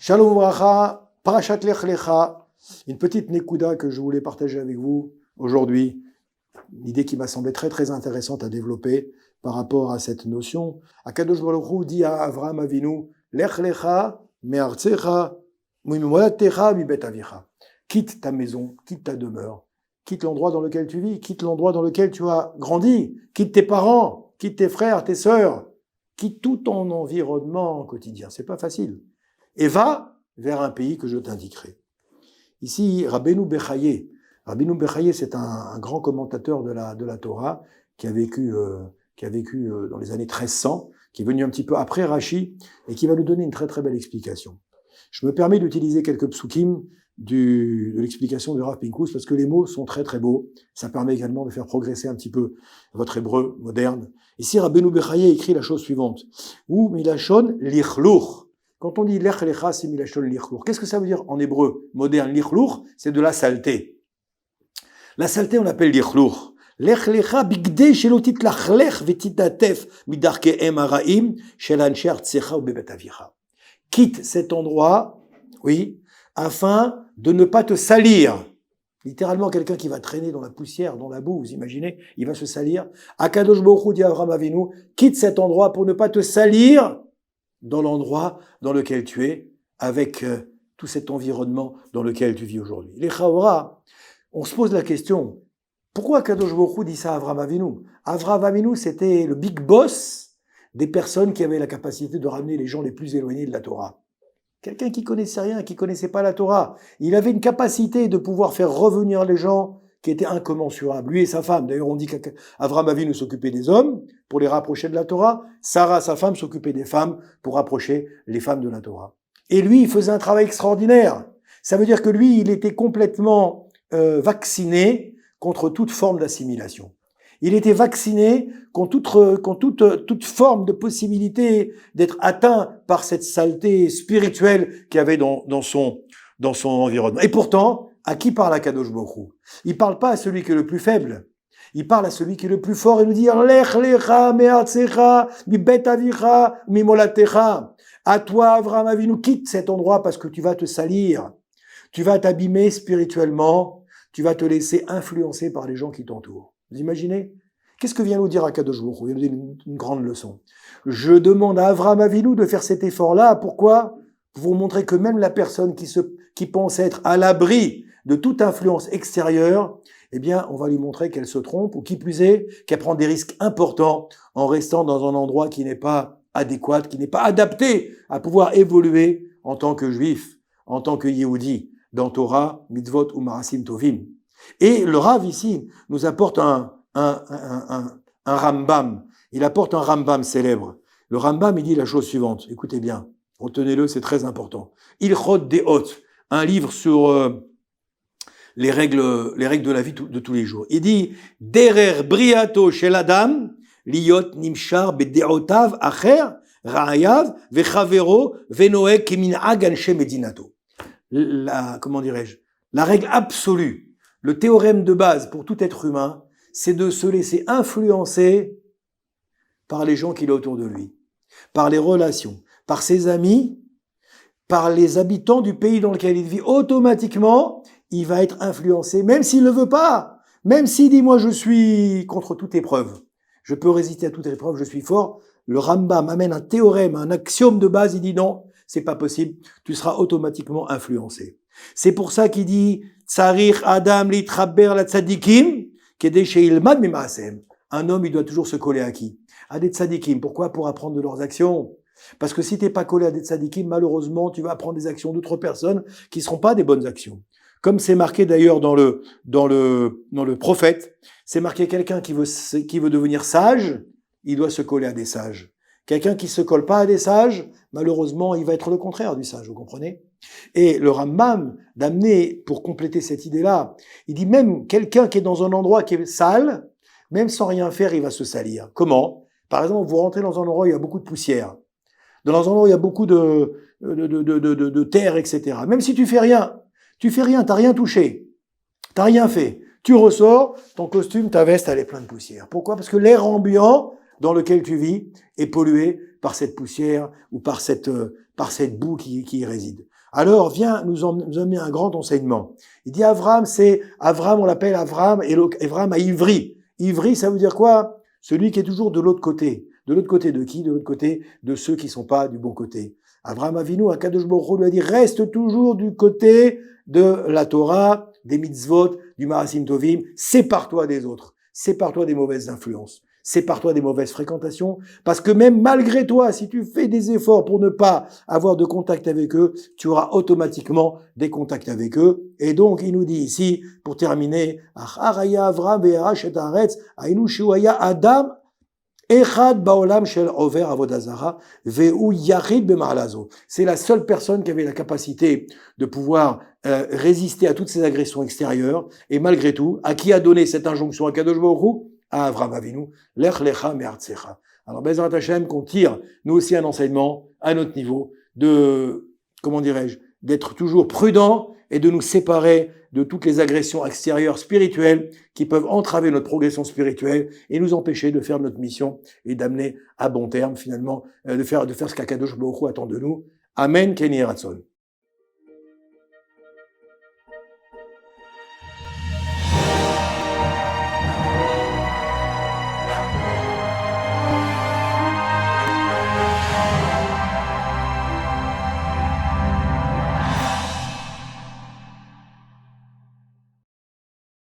Shalom Vracha, Parashat Lech Lecha, une petite nekuda que je voulais partager avec vous aujourd'hui, une idée qui m'a semblé très très intéressante à développer par rapport à cette notion. Akadosh Baruch Hu dit à Avraham Avinu, Lech Lecha, me'artzecha, mimolatecha, mibet avicha. Quitte ta maison, quitte ta demeure, quitte l'endroit dans lequel tu vis, quitte l'endroit dans lequel tu as grandi, quitte tes parents, quitte tes frères, tes sœurs, quitte tout ton environnement quotidien. C'est pas facile. Et va vers un pays que je t'indiquerai. Ici, Rabbeinu Bechaye. Rabbeinu Bechaye, c'est un grand commentateur de la Torah qui a vécu dans les années 1300, qui est venu un petit peu après Rashi et qui va nous donner une très très belle explication. Je me permets d'utiliser quelques psukim de l'explication de Rav Pinkus parce que les mots sont très très beaux. Ça permet également de faire progresser un petit peu votre hébreu moderne. Ici, Rabbeinu Bechaye écrit la chose suivante. Ou milachon lichlour. Quand on dit lech lecha, c'est milachon lichlour. Qu'est-ce que ça veut dire en hébreu moderne? Lichlour, c'est de la saleté. La saleté, on l'appelle lichlour. Lech lecha bigde shelotit lachlech vetitatef midarkehem haraim shel ansher tsecha ou bebet avicha. Quitte cet endroit, oui, afin de ne pas te salir. Littéralement, quelqu'un qui va traîner dans la poussière, dans la boue, vous imaginez, il va se salir. Akadosh Baruch Hu dit à Avraham Avinu, quitte cet endroit pour ne pas te salir dans l'endroit dans lequel tu es, avec tout cet environnement dans lequel tu vis aujourd'hui. Les Chaora, on se pose la question, pourquoi Akadosh Baruch Hu dit ça à Avraham Avinu? Avraham Avinu, c'était le big boss des personnes qui avaient la capacité de ramener les gens les plus éloignés de la Torah. Quelqu'un qui connaissait rien, qui connaissait pas la Torah. Il avait une capacité de pouvoir faire revenir les gens qui étaient incommensurables. Lui et sa femme. D'ailleurs, on dit qu'Avraham Avinu s'occupait des hommes pour les rapprocher de la Torah. Sarah, sa femme, s'occupait des femmes pour rapprocher les femmes de la Torah. Et lui, il faisait un travail extraordinaire. Ça veut dire que lui, il était complètement vacciné contre toute forme d'assimilation. Il était vacciné contre toute forme de possibilité d'être atteint par cette saleté spirituelle qu'il y avait dans son environnement. Et pourtant, à qui parle Akadosh Baruch Hu? Il parle pas à celui qui est le plus faible. Il parle à celui qui est le plus fort et nous dit Lech lecha me'artzecha mibet avicha mimolatecha. À toi, Avraham Avinu, quitte cet endroit parce que tu vas te salir. Tu vas t'abîmer spirituellement. Tu vas te laisser influencer par les gens qui t'entourent. Vous imaginez? Qu'est-ce que vient nous dire Akadosh Baruch Hu? Il vient nous dire une grande leçon. Je demande à Avraham Avinu de faire cet effort-là. Pourquoi? Pour vous montrer que même la personne qui pense être à l'abri de toute influence extérieure, eh bien, on va lui montrer qu'elle se trompe, ou qui plus est, qu'elle prend des risques importants en restant dans un endroit qui n'est pas adéquat, qui n'est pas adapté à pouvoir évoluer en tant que juif, en tant que Yehudi, dans Torah, Mitzvot ou Marasim Tovim. Et le Rav ici nous apporte un Rambam. Il apporte un Rambam célèbre. Le Rambam, il dit la chose suivante. Écoutez bien. Retenez-le, c'est très important. Ilchot Deot, un livre sur les règles de la vie de tous les jours. Il dit Derer briato shel adam liot nimshar bedeotav acher ra'ayav vechavero venoeg keminhag anshe medinato. Comment dirais-je? La règle absolue, le théorème de base pour tout être humain, c'est de se laisser influencer par les gens qu'il a autour de lui, par les relations, par ses amis, par les habitants du pays dans lequel il vit. Automatiquement, il va être influencé, même s'il ne le veut pas, même s'il dit « moi je suis contre toute épreuve, je peux résister à toute épreuve, je suis fort », le Rambam amène un théorème, un axiome de base, il dit « non, c'est pas possible, tu seras automatiquement influencé ». C'est pour ça qu'il dit « Tsarich Adam litraber la tzadikim » un homme, il doit toujours se coller à qui? À des tzadikim. Pourquoi? Pour apprendre de leurs actions. Parce que si t'es pas collé à des tzadikim, malheureusement, tu vas apprendre des actions d'autres personnes qui seront pas des bonnes actions. Comme c'est marqué d'ailleurs dans le prophète, c'est marqué quelqu'un qui veut devenir sage, il doit se coller à des sages. Quelqu'un qui se colle pas à des sages, malheureusement, il va être le contraire du sage, vous comprenez? Et le Rambam, d'amener, pour compléter cette idée-là, il dit même quelqu'un qui est dans un endroit qui est sale, même sans rien faire, il va se salir. Comment? Par exemple, vous rentrez dans un endroit où il y a beaucoup de poussière, dans un endroit où il y a beaucoup de terre, etc. Même si tu fais rien, t'as rien touché, t'as rien fait. Tu ressors, ton costume, ta veste, elle est pleine de poussière. Pourquoi? Parce que l'air ambiant dans lequel tu vis est pollué par cette poussière ou par cette boue qui y réside. alors vient nous amener un grand enseignement. Il dit Avram, on l'appelle Avram, et Avram à Ivri. Ivri, ça veut dire quoi? Celui qui est toujours de l'autre côté. De l'autre côté de qui? De l'autre côté de ceux qui sont pas du bon côté. Avram Avinu, Akadosh Baruch Hu lui a dit, reste toujours du côté de la Torah, des mitzvot, du Marasim Tovim, sépare-toi des autres, sépare-toi des mauvaises influences, sépare-toi des mauvaises fréquentations, parce que même malgré toi, si tu fais des efforts pour ne pas avoir de contact avec eux, tu auras automatiquement des contacts avec eux. Et donc, il nous dit ici, pour terminer, Avram Adam Echad baolam shel over avodazara ve'u yachid b'ma'alazo. C'est la seule personne qui avait la capacité de pouvoir résister à toutes ces agressions extérieures. Et malgré tout, à qui a donné cette injonction à Kadosh Baruch Hu? À Avram Avinu. Lech lecha me'artzecha. Alors, Bezrat Hashem, qu'on tire, nous aussi, un enseignement à notre niveau de, comment dirais-je, d'être toujours prudent et de nous séparer de toutes les agressions extérieures spirituelles qui peuvent entraver notre progression spirituelle et nous empêcher de faire notre mission et d'amener à bon terme, finalement, de faire ce qu'Akadosh Baruch Hu attend de nous. Amen, Kenny Ratson.